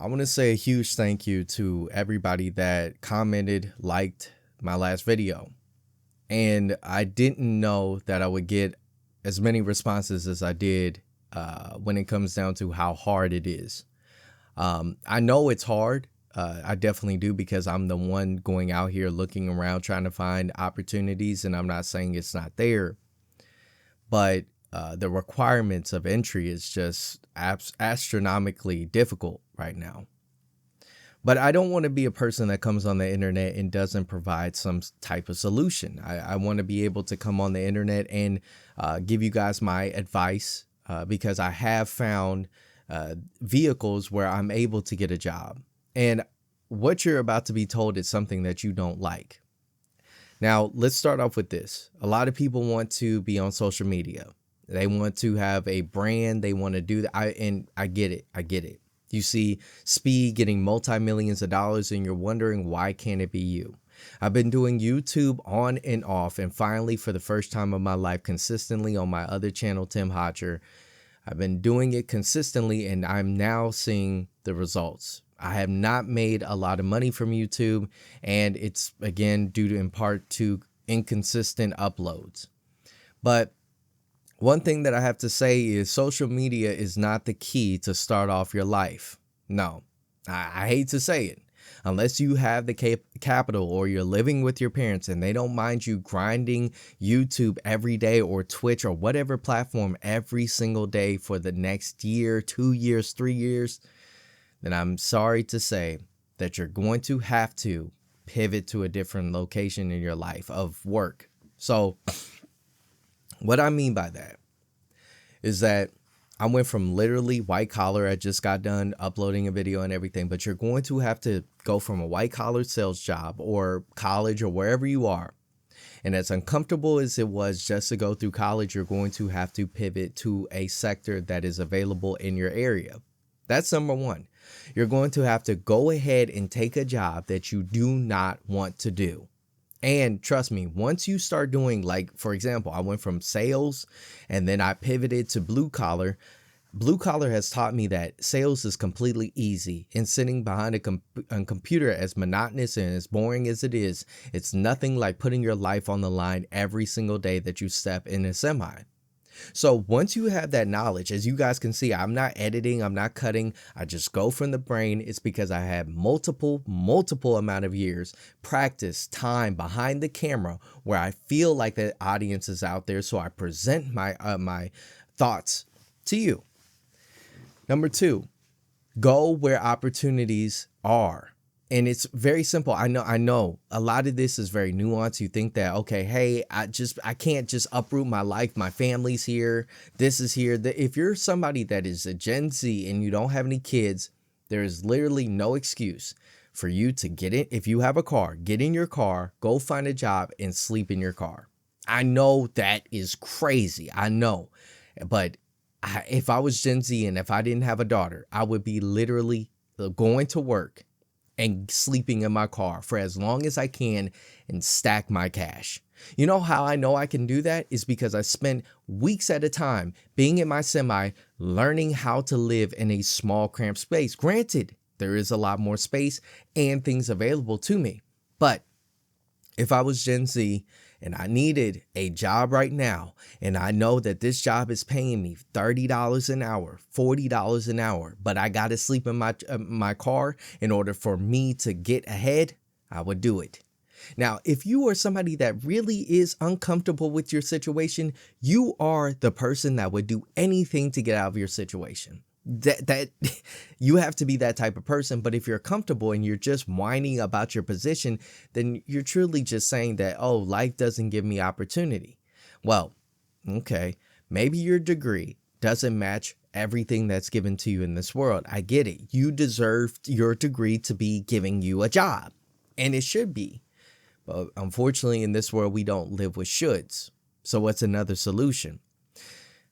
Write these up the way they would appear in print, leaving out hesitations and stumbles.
I want to say a huge thank you to everybody that commented, liked my last video. And I didn't know that I would get as many responses as I did when it comes down to how hard it is. I know it's hard. I definitely do because I'm the one going out here looking around trying to find opportunities. And I'm not saying it's not there, but the requirements of entry is just astronomically difficult right now. But I don't want to be a person that comes on the internet and doesn't provide some type of solution. I want to be able to come on the internet and give you guys my advice because I have found vehicles where I'm able to get a job. And what you're about to be told is something that you don't like. Now, let's start off with this. A lot of people want to be on social media. They want to have a brand. They want to do that. I get it. I get it. You see Speed getting multi-millions of dollars and you're wondering, why can't it be you? I've been doing YouTube on and off, and finally, for the first time of my life, consistently on my other channel, Tim Hodger. I've been doing it consistently and I'm now seeing the results. I have not made a lot of money from YouTube, and it's again due to in part to inconsistent uploads. But one thing that I have to say is social media is not the key to start off your life. No, I hate to say it. Unless you have the capital or you're living with your parents and they don't mind you grinding YouTube every day or Twitch or whatever platform every single day for the next year, 2 years, 3 years, then I'm sorry to say that you're going to have to pivot to a different location in your life of work. So what I mean by that is that I went from literally white collar. I just got done uploading a video and everything, but you're going to have to go from a white collar sales job or college or wherever you are. And as uncomfortable as it was just to go through college, you're going to have to pivot to a sector that is available in your area. That's number one. You're going to have to go ahead and take a job that you do not want to do. And trust me, once you start doing, like, for example, I went from sales and then I pivoted to blue collar. Blue collar has taught me that sales is completely easy, and sitting behind a computer, as monotonous and as boring as it is, it's nothing like putting your life on the line every single day that you step in a semi. So once you have that knowledge, as you guys can see, I'm not editing, I'm not cutting, I just go from the brain. It's because I have multiple amount of years, practice, time behind the camera where I feel like the audience is out there. So I present my thoughts to you. Number two, go where opportunities are. And it's very simple. I know a lot of this is very nuanced. You think that, okay, hey, I can't just uproot my life. My family's here. This is here. If you're somebody that is a Gen Z and you don't have any kids, there is literally no excuse for you to get in. If you have a car, get in your car, go find a job and sleep in your car. I know that is crazy. I know. But if I was Gen Z and if I didn't have a daughter, I would be literally going to work and sleeping in my car for as long as I can and stack my cash. You know how I know I can do that is because I spent weeks at a time being in my semi, learning how to live in a small cramped space. Granted, there is a lot more space and things available to me. But if I was Gen Z and I needed a job right now, and I know that this job is paying me $30 an hour, $40 an hour, but I got to sleep in my car in order for me to get ahead, I would do it. Now, if you are somebody that really is uncomfortable with your situation, you are the person that would do anything to get out of your situation. That you have to be that type of person. But if you're comfortable and you're just whining about your position, then you're truly just saying that, oh, life doesn't give me opportunity. Well, okay, maybe your degree doesn't match everything that's given to you in this world. I get it. You deserve your degree to be giving you a job, and it should be. But unfortunately, in this world, we don't live with shoulds. So what's another solution?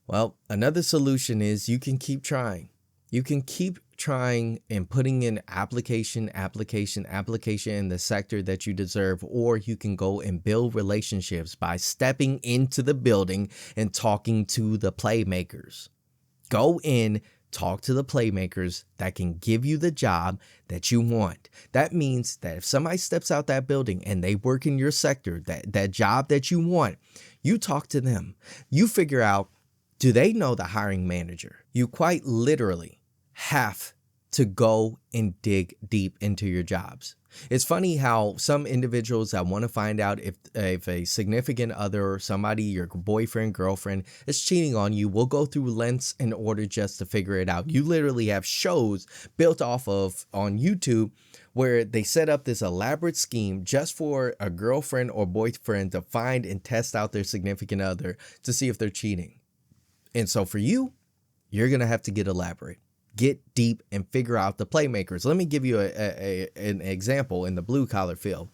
Well, another solution is you can keep trying. You can keep trying and putting in application in the sector that you deserve, or you can go and build relationships by stepping into the building and talking to the playmakers. Go in, Talk to the playmakers that can give you the job that you want. That means that if somebody steps out that building and they work in your sector, that job that you want, you talk to them. You figure out, do they know the hiring manager? You quite literally have to go and dig deep into your jobs. It's funny how some individuals that want to find out if a significant other or somebody, your boyfriend, girlfriend, is cheating on you, will go through lengths in order just to figure it out. You literally have shows built off of on YouTube where they set up this elaborate scheme just for a girlfriend or boyfriend to find and test out their significant other to see if they're cheating. And so for you, you're going to have to get elaborate. Get deep and figure out the playmakers. Let me give you an example in the blue collar field.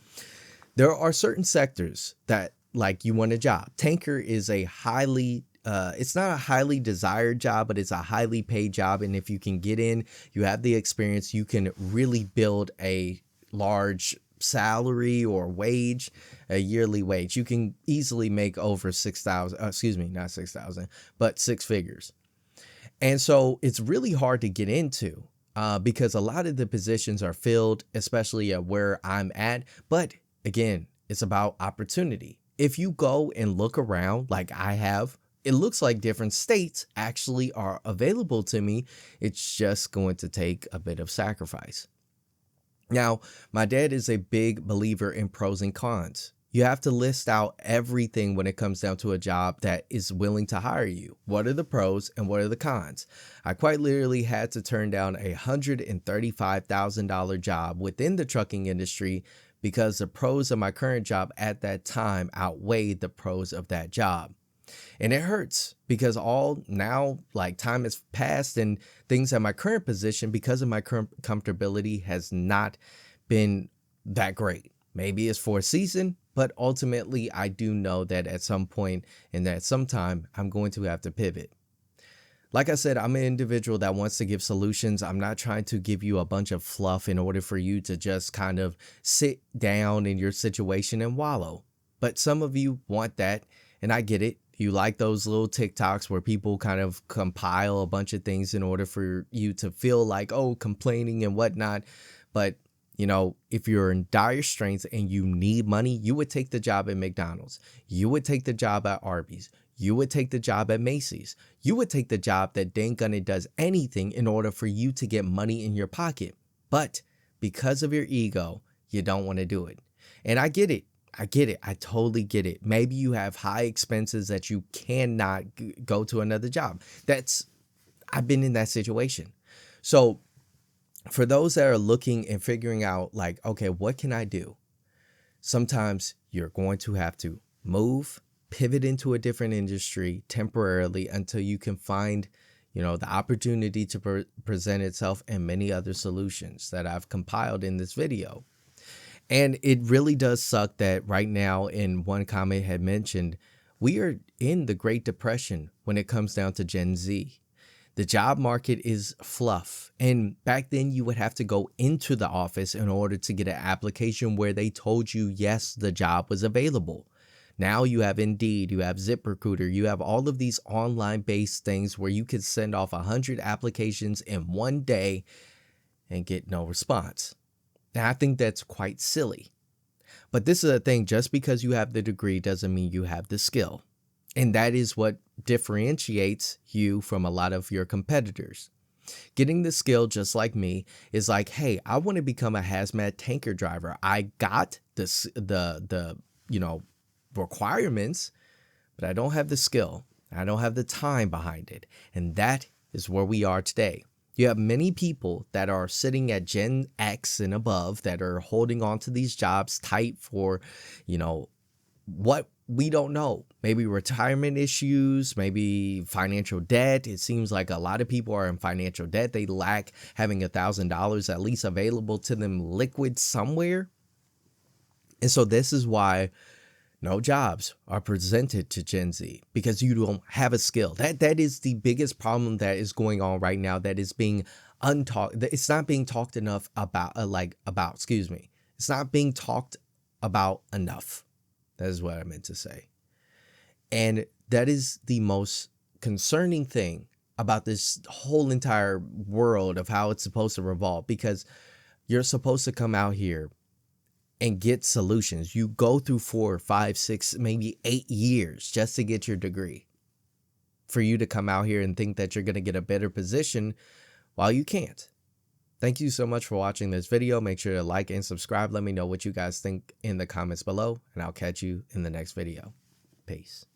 There are certain sectors that, like, you want a job. Tanker is a highly, it's not a highly desired job, but it's a highly paid job. And if you can get in, you have the experience, you can really build a large salary or wage, a yearly wage. You can easily make over 6,000, excuse me, not 6,000, but six figures. And so it's really hard to get into because a lot of the positions are filled, especially at where I'm at. But again, it's about opportunity. If you go and look around like I have, it looks like different states actually are available to me. It's just going to take a bit of sacrifice. Now, my dad is a big believer in pros and cons. You have to list out everything when it comes down to a job that is willing to hire you. What are the pros and what are the cons? I quite literally had to turn down a $135,000 job within the trucking industry because the pros of my current job at that time outweighed the pros of that job. And it hurts because time has passed and things at my current position, because of my current comfortability, has not been that great. Maybe it's for a season, but ultimately I do know that at some point and at some time I'm going to have to pivot. Like I said, I'm an individual that wants to give solutions. I'm not trying to give you a bunch of fluff in order for you to just kind of sit down in your situation and wallow. But some of you want that, and I get it. You like those little TikToks where people kind of compile a bunch of things in order for you to feel like, oh, complaining and whatnot. But if you're in dire straits and you need money, you would take the job at McDonald's. You would take the job at Arby's. You would take the job at Macy's. You would take the job that dang gunna does anything in order for you to get money in your pocket. But because of your ego, you don't want to do it. And I get it. I totally get it. Maybe you have high expenses that you cannot go to another job. I've been in that situation. So for those that are looking and figuring out like, okay, what can I do? Sometimes you're going to have to move, pivot into a different industry temporarily until you can find, the opportunity to present itself, and many other solutions that I've compiled in this video. And it really does suck that right now, in one comment had mentioned, we are in the Great Depression when it comes down to Gen Z. The job market is fluff. And back then you would have to go into the office in order to get an application where they told you, yes, the job was available. Now you have Indeed, you have ZipRecruiter, you have all of these online based things where you could send off 100 applications in one day and get no response. Now, I think that's quite silly. But this is a thing, just because you have the degree doesn't mean you have the skill. And that is what differentiates you from a lot of your competitors. Getting the skill, just like me, is like, hey, I want to become a hazmat tanker driver. I got the requirements, but I don't have the skill. I don't have the time behind it. And that is where we are today. You have many people that are sitting at Gen X and above that are holding on to these jobs tight for, what we don't know. Maybe retirement issues, maybe financial debt. It seems like a lot of people are in financial debt. They lack having $1,000 at least available to them liquid somewhere. And so this is why no jobs are presented to Gen Z, because you don't have a skill. That is the biggest problem that is going on right now. That is being It's not being talked enough about. It's not being talked about enough. That is what I meant to say. And that is the most concerning thing about this whole entire world of how it's supposed to revolve, because you're supposed to come out here and get solutions. You go through 4, 5, 6, maybe 8 years just to get your degree. For you to come out here and think that you're going to get a better position while you can't. Thank you so much for watching this video. Make sure to like and subscribe. Let me know what you guys think in the comments below, and I'll catch you in the next video. Peace.